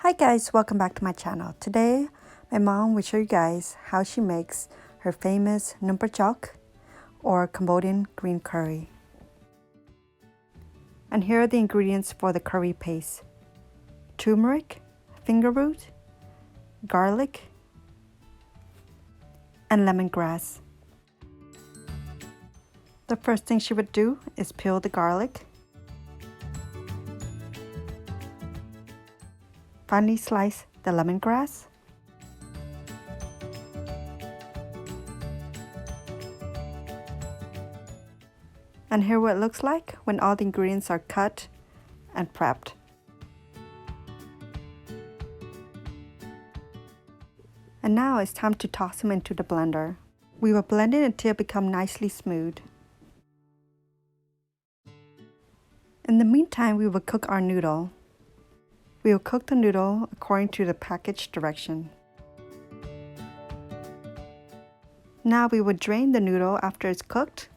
Hi guys, welcome back to my channel. Today, my mom will show you guys how she makes her famous Chok or Cambodian Green Curry. And here are the ingredients for the curry paste. Turmeric, finger root, garlic, and lemongrass. The first thing she would do is peel the garlic. Finely slice the lemongrass. And here what it looks like when all the ingredients are cut and prepped. And now it's time to toss them into the blender. We will blend it until it becomes nicely smooth. In the meantime, we will cook our noodle. We will cook the noodle according to the package direction. Now we will drain the noodle after it's cooked.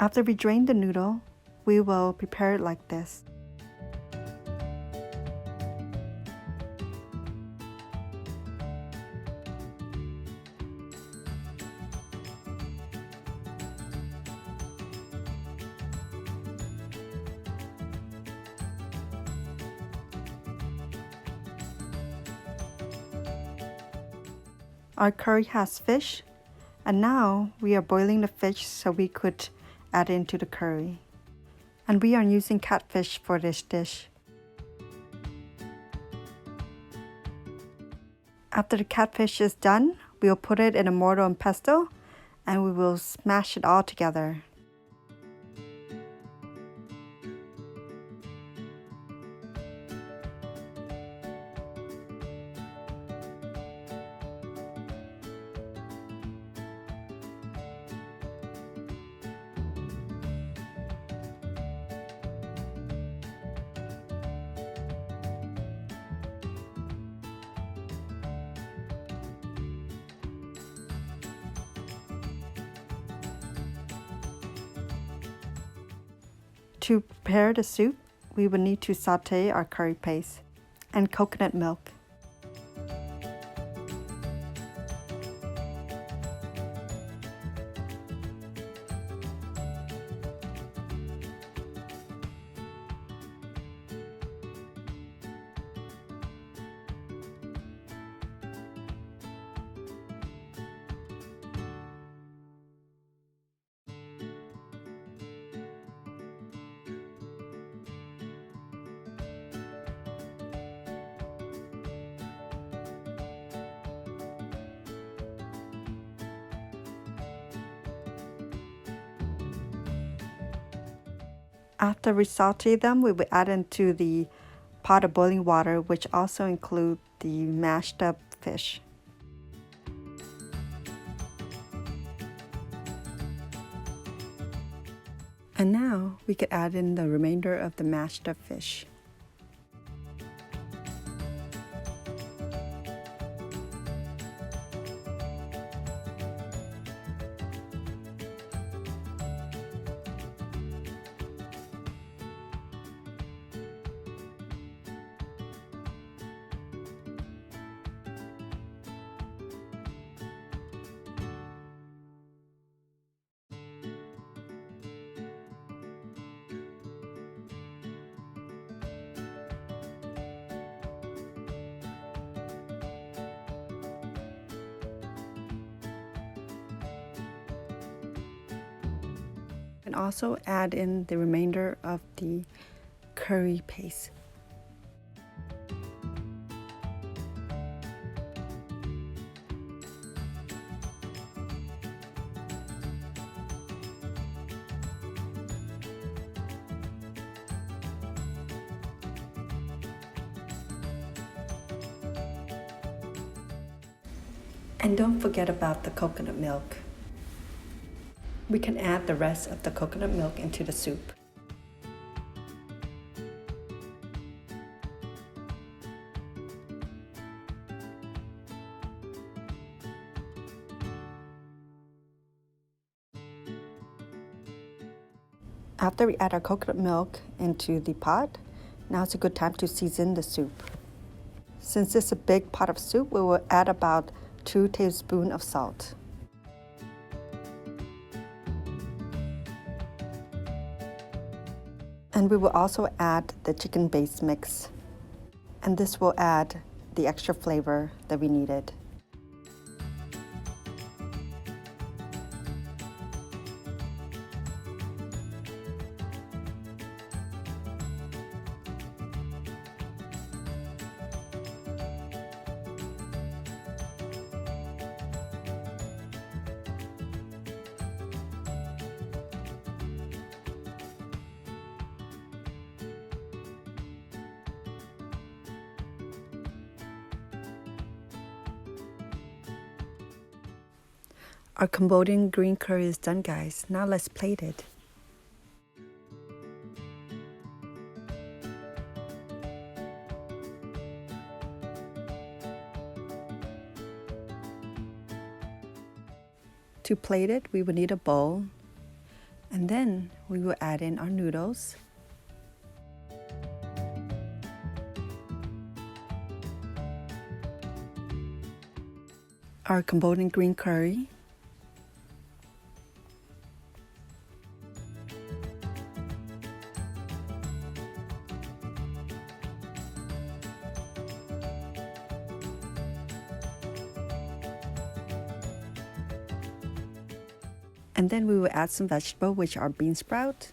After we drain the noodle, we will prepare it like this. Our curry has fish, and now we are boiling the fish so we could add it into the curry. And we are using catfish for this dish. After the catfish is done, we will put it in a mortar and pestle and we will smash it all together. To prepare the soup, we will need to saute our curry paste and coconut milk. After we saute them, we will add into the pot of boiling water, which also include the mashed up fish. And now we could add in the remainder of the mashed up fish. And also add in the remainder of the curry paste. And don't forget about the coconut milk. We can add the rest of the coconut milk into the soup. After we add our coconut milk into the pot, Now it's a good time to season the soup. Since it's a big pot of soup, we will add about 2 tablespoons of salt. And we will also add the chicken base mix. And this will add the extra flavor that we needed. Our Cambodian green curry is done, guys. Now let's plate it. To plate it, we will need a bowl, and then we will add in our noodles. Our Cambodian green curry. And then we will add some vegetables, which are bean sprout,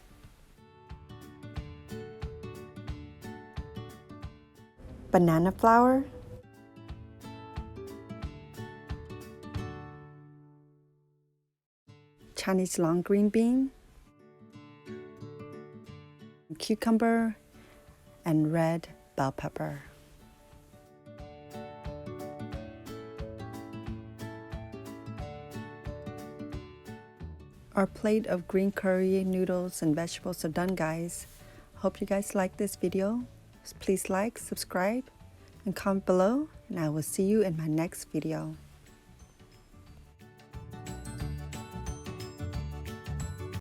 banana flour, Chinese long green bean, cucumber, and red bell pepper. Our plate of green curry, noodles, and vegetables are done, guys. Hope you guys like this video. Please like, subscribe, and comment below, and I will see you in my next video.